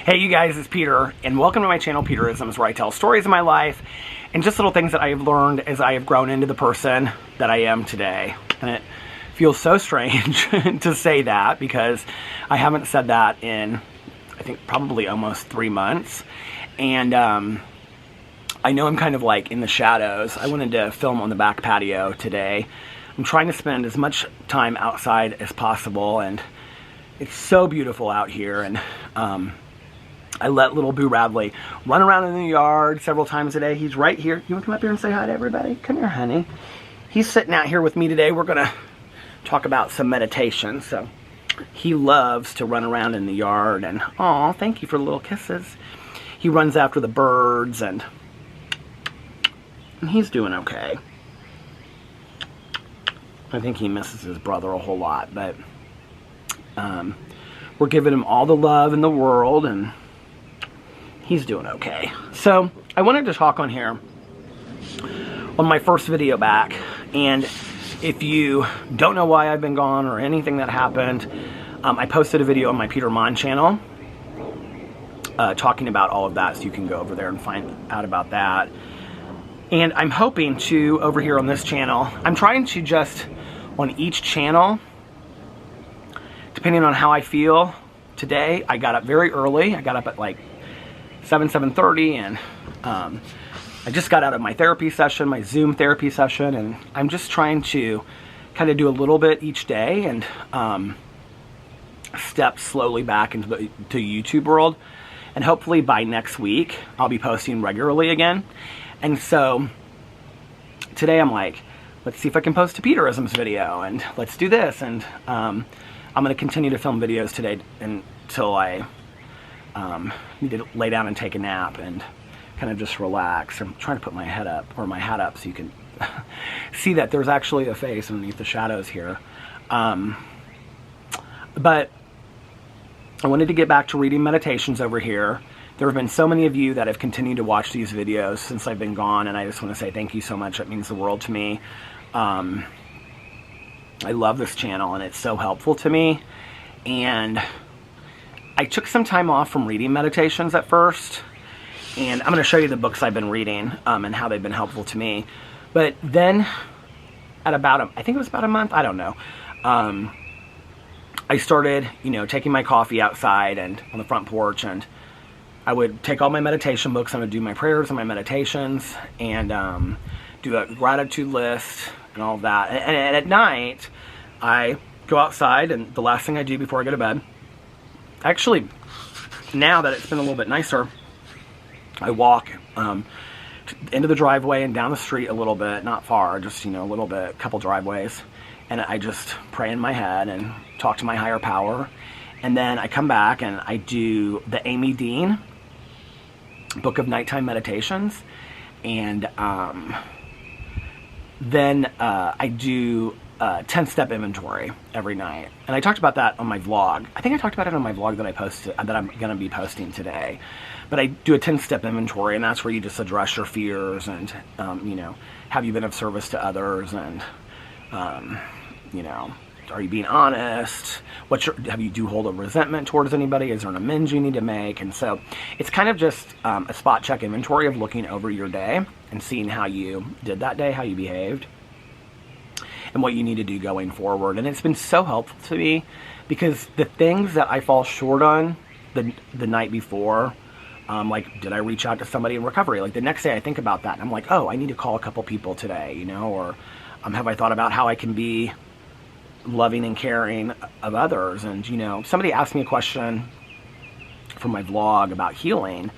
Hey you guys, it's Peter, and welcome to my channel, Peterisms, where I tell stories of my life and just little things that I have learned as I have grown into the person that I am today. And it feels so strange to say that because I haven't said that in, I think, probably almost 3 months. And I know I'm kind of like in the shadows. I wanted to film on the back patio today. I'm trying to spend as much time outside as possible, and it's so beautiful out here. And I let little Boo Radley run around in the yard several times a day. He's right here. You want to come up here and say hi to everybody? Come here, honey. He's sitting out here with me today. We're going to talk about some meditation. So he loves to run around in the yard. And, aw, thank you for the little kisses. He runs after the birds, and he's doing okay. I think he misses his brother a whole lot, but we're giving him all the love in the world, and he's doing okay. So I wanted to talk on here on my first video back, and if you don't know why I've been gone or anything that happened, I posted a video on my Peter Monn channel talking about all of that, so you can go over there and find out about that. And I'm hoping to, over here on this channel, I'm trying to just, on each channel, depending on how I feel today, I got up very early. I got up at like 7:30, and I just got out of my therapy session, my Zoom therapy session, and I'm just trying to kind of do a little bit each day and step slowly back into the YouTube world. And hopefully by next week, I'll be posting regularly again. And so today I'm like, let's see if I can post a Peterisms video, and let's do this. And I'm going to continue to film videos today until I need to lay down and take a nap and kind of just relax. I'm trying to put my head up, or my hat up, so you can see that there's actually a face underneath the shadows here. But I wanted to get back to reading meditations over here. There have been so many of you that have continued to watch these videos since I've been gone, and I just want to say thank you so much. It means the world to me. I love this channel, and it's so helpful to me. And I took some time off from reading meditations at first, and I'm going to show you the books I've been reading and how they've been helpful to me. But then at about, I think it was about a month, I don't know, I started, taking my coffee outside and on the front porch, and I would take all my meditation books, I would do my prayers and my meditations, and do a gratitude list and all of that. And at night, I go outside, and the last thing I do before I go to bed, actually, now that it's been a little bit nicer, I walk into the driveway and down the street a little bit, not far, just, a little bit, a couple driveways, and I just pray in my head and talk to my higher power. And then I come back and I do the Amy Dean Book of Nighttime Meditations, and then I do 10-step inventory every night. And I talked about that on my vlog. I think I talked about it on my vlog that I posted, that I'm going to be posting today. But I do a 10-step inventory, and that's where you just address your fears and, have you been of service to others, and, are you being honest? Do you hold a resentment towards anybody? Is there an amends you need to make? And so it's kind of just a spot check inventory of looking over your day and seeing how you did that day, how you behaved, and what you need to do going forward. And it's been so helpful to me because the things that I fall short on the night before, like, did I reach out to somebody in recovery? Like, the next day I think about that, and I'm like, oh, I need to call a couple people today, or have I thought about how I can be loving and caring of others? And, somebody asked me a question from my vlog about healing,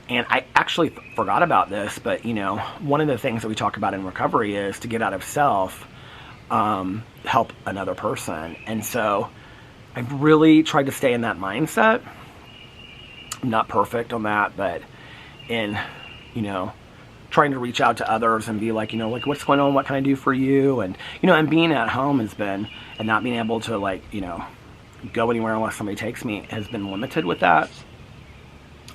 and I actually forgot about this, but, one of the things that we talk about in recovery is to get out of self, help another person. And so I've really tried to stay in that mindset. I'm not perfect on that, but in, trying to reach out to others and be like, like, what's going on? What can I do for you? And, and being at home and not being able to, go anywhere unless somebody takes me has been limited with that.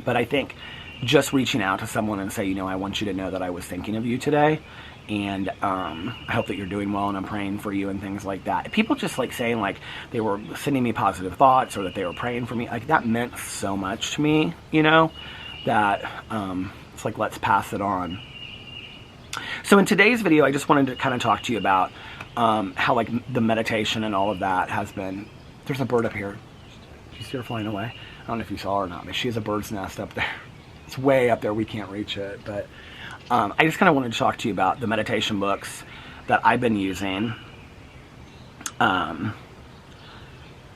But I think just reaching out to someone and say, I want you to know that I was thinking of you today, And I hope that you're doing well, and I'm praying for you and things like that. People just like saying like they were sending me positive thoughts or that they were praying for me. Like that meant so much to me, you know, that it's like, let's pass it on. So in today's video, I just wanted to kind of talk to you about how like the meditation and all of that has been. There's a bird up here. You see her flying away? I don't know if you saw her or not, but she has a bird's nest up there. It's way up there. We can't reach it, but I just kind of wanted to talk to you about the meditation books that I've been using,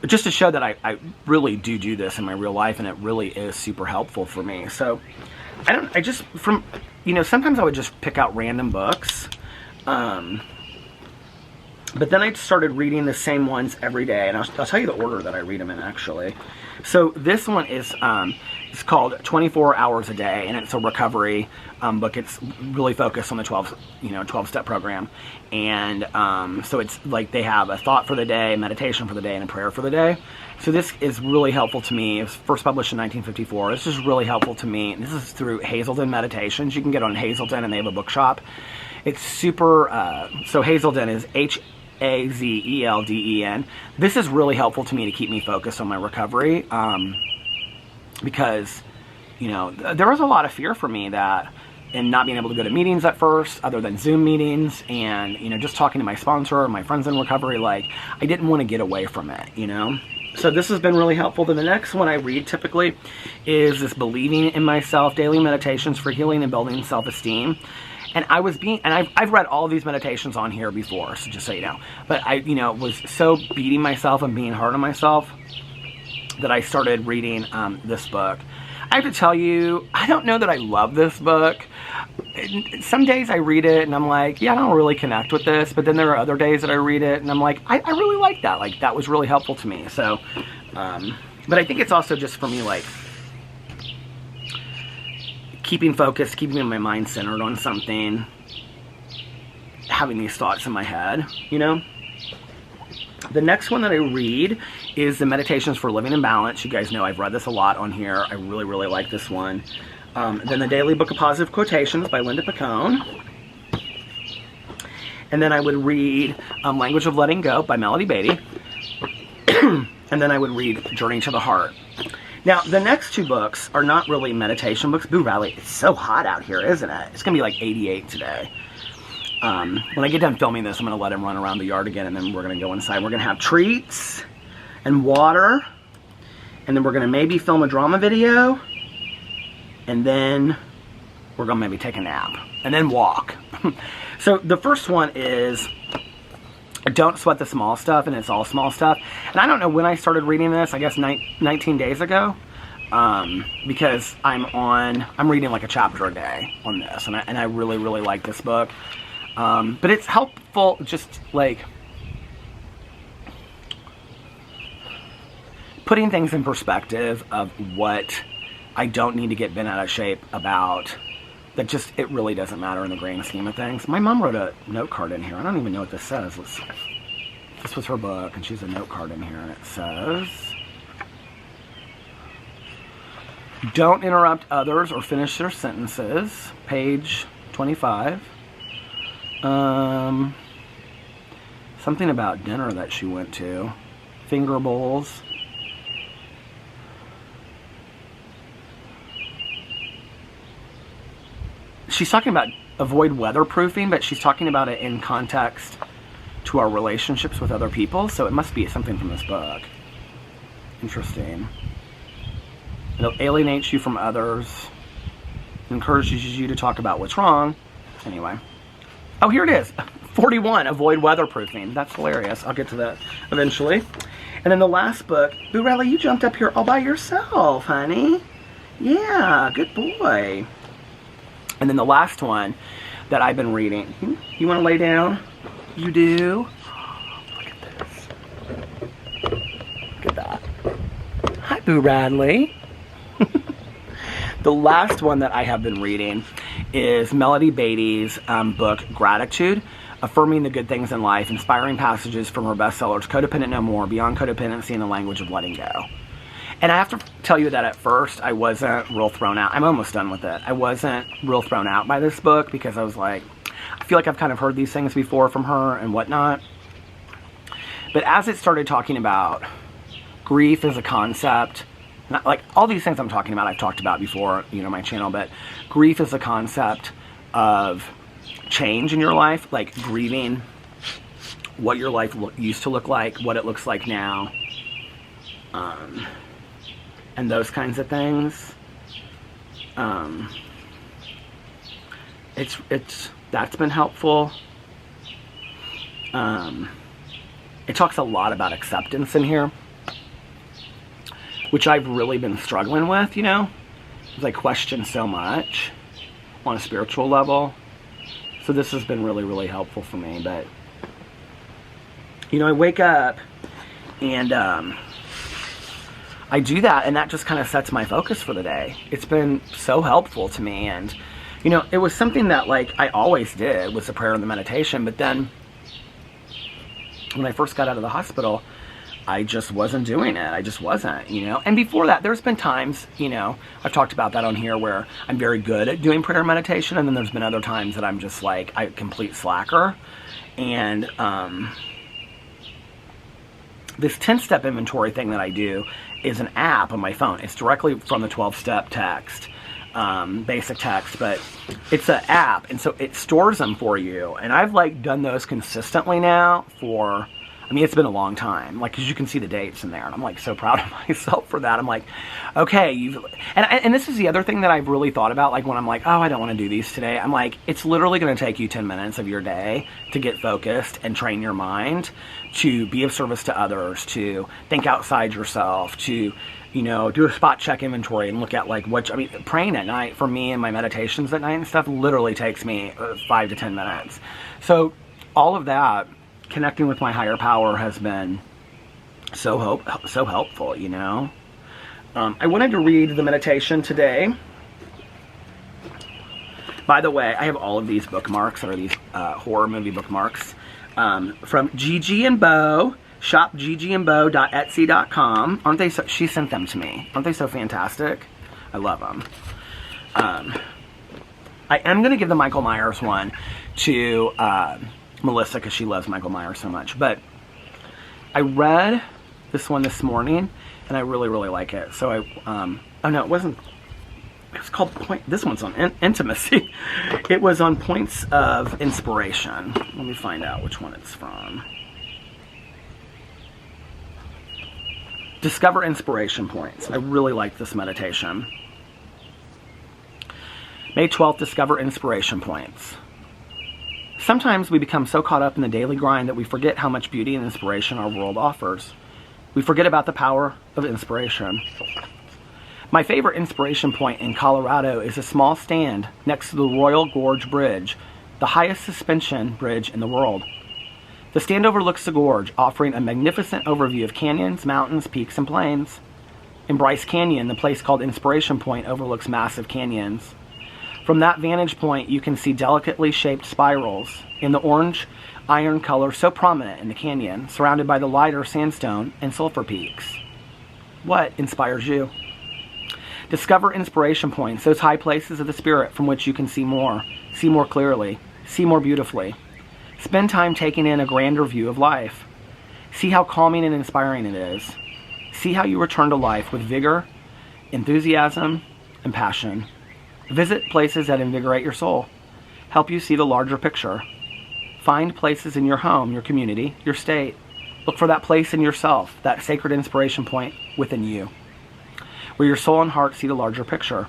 just to show that I really do this in my real life, and it really is super helpful for me. So sometimes I would just pick out random books, but then I started reading the same ones every day, and I'll tell you the order that I read them in, actually. So this one is it's called 24 Hours a Day, and it's a recovery book. It's really focused on the 12-step program, and so it's like they have a thought for the day, meditation for the day, and a prayer for the day. So this is really helpful to me. It was first published in 1954. This is really helpful to me. This is through Hazelden Meditations. You can get on Hazelden, and they have a bookshop. It's super. So Hazelden is Hazelden. This is really helpful to me to keep me focused on my recovery, because, you know, there was a lot of fear for me that in not being able to go to meetings at first, other than Zoom meetings, and, you know, just talking to my sponsor, my friends in recovery, like, I didn't want to get away from it, you know? So this has been really helpful. Then the next one I read typically is this Believing in Myself, Daily Meditations for Healing and Building Self-Esteem. And I've read all of these meditations on here before, so just so you know. But I, you know, was so beating myself and being hard on myself that I started reading this book. I have to tell you, I don't know that I love this book. Some days I read it and I'm like, yeah, I don't really connect with this. But then there are other days that I read it and I'm like, I really like that. Like, that was really helpful to me. So, but I think it's also just for me, like, keeping focused, keeping my mind centered on something, having these thoughts in my head, you know? The next one that I read is the Meditations for Living in Balance. You guys know I've read this a lot on here. I really, really like this one. Then the Daily Book of Positive Quotations by Linda Picone. And then I would read Language of Letting Go by Melody Beatty. And then I would read Journey to the Heart. Now, the next two books are not really meditation books. Boo Rally, it's so hot out here, isn't it? It's going to be like 88 today. When I get done filming this, I'm going to let him run around the yard again, and then we're going to go inside. We're going to have treats and water, and then we're going to maybe film a drama video, and then we're going to maybe take a nap, and then walk. So the first one is Don't Sweat the Small Stuff, and it's all small stuff. And I don't know when I started reading this, I guess 19 days ago, because I'm reading like a chapter a day on this, and I really, really like this book. But it's helpful, just like putting things in perspective of what I don't need to get bent out of shape about. That just, it really doesn't matter in the grand scheme of things. My mom wrote a note card in here. I don't even know what this says. Let's see. This was her book, and she has a note card in here, and it says, don't interrupt others or finish their sentences. Page 25. Something about dinner that she went to. Finger bowls. She's talking about avoid weatherproofing, but she's talking about it in context to our relationships with other people, so it must be something from this book. Interesting. It alienates you from others, encourages you to talk about what's wrong. Anyway. Oh, here it is. 41, avoid weatherproofing. That's hilarious. I'll get to that eventually. And then the last book, Boo Rally, you jumped up here all by yourself, honey. Yeah, good boy. And then the last one that I've been reading. You want to lay down? You do? Look at this. Look at that. Hi, Boo Radley. The last one that I have been reading is Melody Beatty's book, Gratitude, Affirming the Good Things in Life, inspiring passages from her bestsellers, Codependent No More, Beyond Codependency, and the Language of Letting Go. And I have to tell you that at first I wasn't real thrown out. I'm almost done with it. I wasn't real thrown out by this book because I was like, I feel like I've kind of heard these things before from her and whatnot. But as it started talking about grief as a concept, not, like all these things I'm talking about, I've talked about before, my channel, but grief is a concept of change in your life, like grieving what your life used to look like, what it looks like now, and those kinds of things. That's been helpful. It talks a lot about acceptance in here, which I've really been struggling with, because I question so much on a spiritual level. So this has been really, really helpful for me. But, I wake up and I do that, and that just kind of sets my focus for the day. It's been so helpful to me. And, it was something that, like, I always did, was the prayer and the meditation. But then when I first got out of the hospital, I just wasn't doing it. I just wasn't, And before that, there's been times, I've talked about that on here, where I'm very good at doing prayer and meditation, and then there's been other times that I'm just like a complete slacker. And this 10-step inventory thing that I do is an app on my phone. It's directly from the 12-step text, basic text, but it's an app, and so it stores them for you. And I've done those consistently now for, it's been a long time, because you can see the dates in there, and I'm so proud of myself for that. I'm like, okay, and this is the other thing that I've really thought about, when I'm like, oh, I don't want to do these today. I'm like, it's literally going to take you 10 minutes of your day to get focused and train your mind to be of service to others, to think outside yourself, to do a spot check inventory and look at praying at night for me and my meditations at night and stuff literally takes me 5 to 10 minutes. So all of that, connecting with my higher power, has been so helpful, I wanted to read the meditation today. By the way, I have all of these bookmarks, that are these horror movie bookmarks, from Gigi and Bo, shopgigiandbo.etsy.com. Aren't they so, she sent them to me. Aren't they so fantastic? I love them. I am going to give the Michael Myers one to Melissa, because she loves Michael Myers so much. But I read this one this morning, and I really, really like it. So oh no, it wasn't. It was called this one's on intimacy. It was on Points of Inspiration. Let me find out which one it's from. Discover Inspiration Points. I really like this meditation. May 12th, Discover Inspiration Points. Sometimes we become so caught up in the daily grind that we forget how much beauty and inspiration our world offers. We forget about the power of inspiration. My favorite inspiration point in Colorado is a small stand next to the Royal Gorge Bridge, the highest suspension bridge in the world. The stand overlooks the gorge, offering a magnificent overview of canyons, mountains, peaks, and plains. In Bryce Canyon, the place called Inspiration Point overlooks massive canyons. From that vantage point, you can see delicately shaped spirals in the orange iron color so prominent in the canyon, surrounded by the lighter sandstone and sulfur peaks. What inspires you? Discover inspiration points, those high places of the spirit from which you can see more clearly, see more beautifully. Spend time taking in a grander view of life. See how calming and inspiring it is. See how you return to life with vigor, enthusiasm, and passion. Visit places that invigorate your soul. Help you see the larger picture. Find places in your home, your community, your state. Look for that place in yourself, that sacred inspiration point within you, where your soul and heart see the larger picture,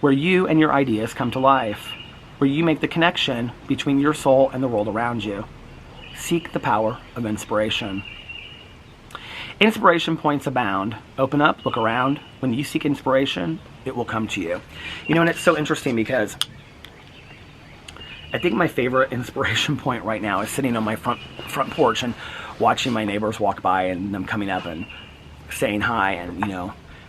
where you and your ideas come to life, where you make the connection between your soul and the world around you. Seek the power of inspiration. Inspiration points abound. Open up, look around. When you seek inspiration, it will come to you. And it's so interesting because I think my favorite inspiration point right now is sitting on my front porch and watching my neighbors walk by and them coming up and saying hi and,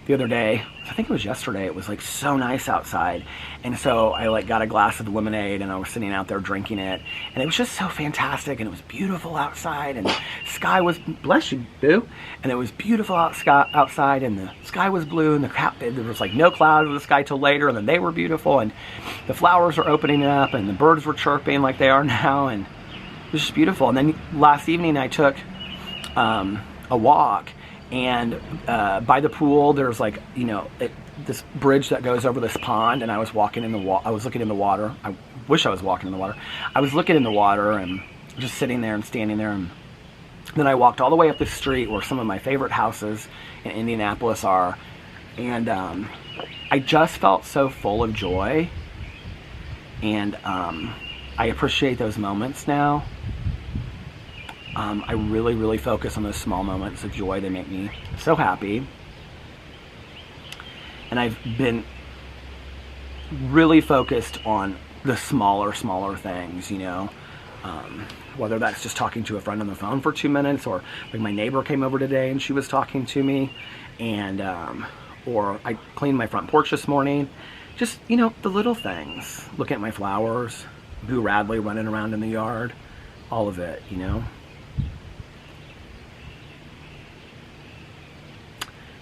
the other day, I think it was yesterday, it was like so nice outside, and so I like got a glass of lemonade and I was sitting out there drinking it, and it was just so fantastic, and it was beautiful outside, and the sky was, bless you, boo, and it was beautiful outside, and the sky was blue, and there was like no clouds in the sky till later, and then they were beautiful, and the flowers were opening up, and the birds were chirping like they are now, and it was just beautiful. And then last evening I took a walk, and by the pool there's like, you know, this bridge that goes over this pond, and I was walking in the I was looking in the water. I wish I was walking in the water. I was looking in the water and just sitting there and standing there, and then I walked all the way up the street where some of my favorite houses in Indianapolis are, and I just felt so full of joy, and I appreciate those moments now. I really, really focus on those small moments of joy. They make me so happy. And I've been really focused on the smaller things, you know. Whether that's just talking to a friend on the phone for 2 minutes, or like my neighbor came over today and she was talking to me, and or I cleaned my front porch this morning. Just, you know, the little things. Looking at my flowers, Boo Radley running around in the yard, all of it, you know.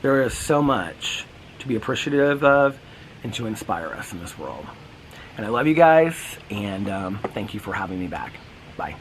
There is so much to be appreciative of and to inspire us in this world. And I love you guys, and thank you for having me back. Bye.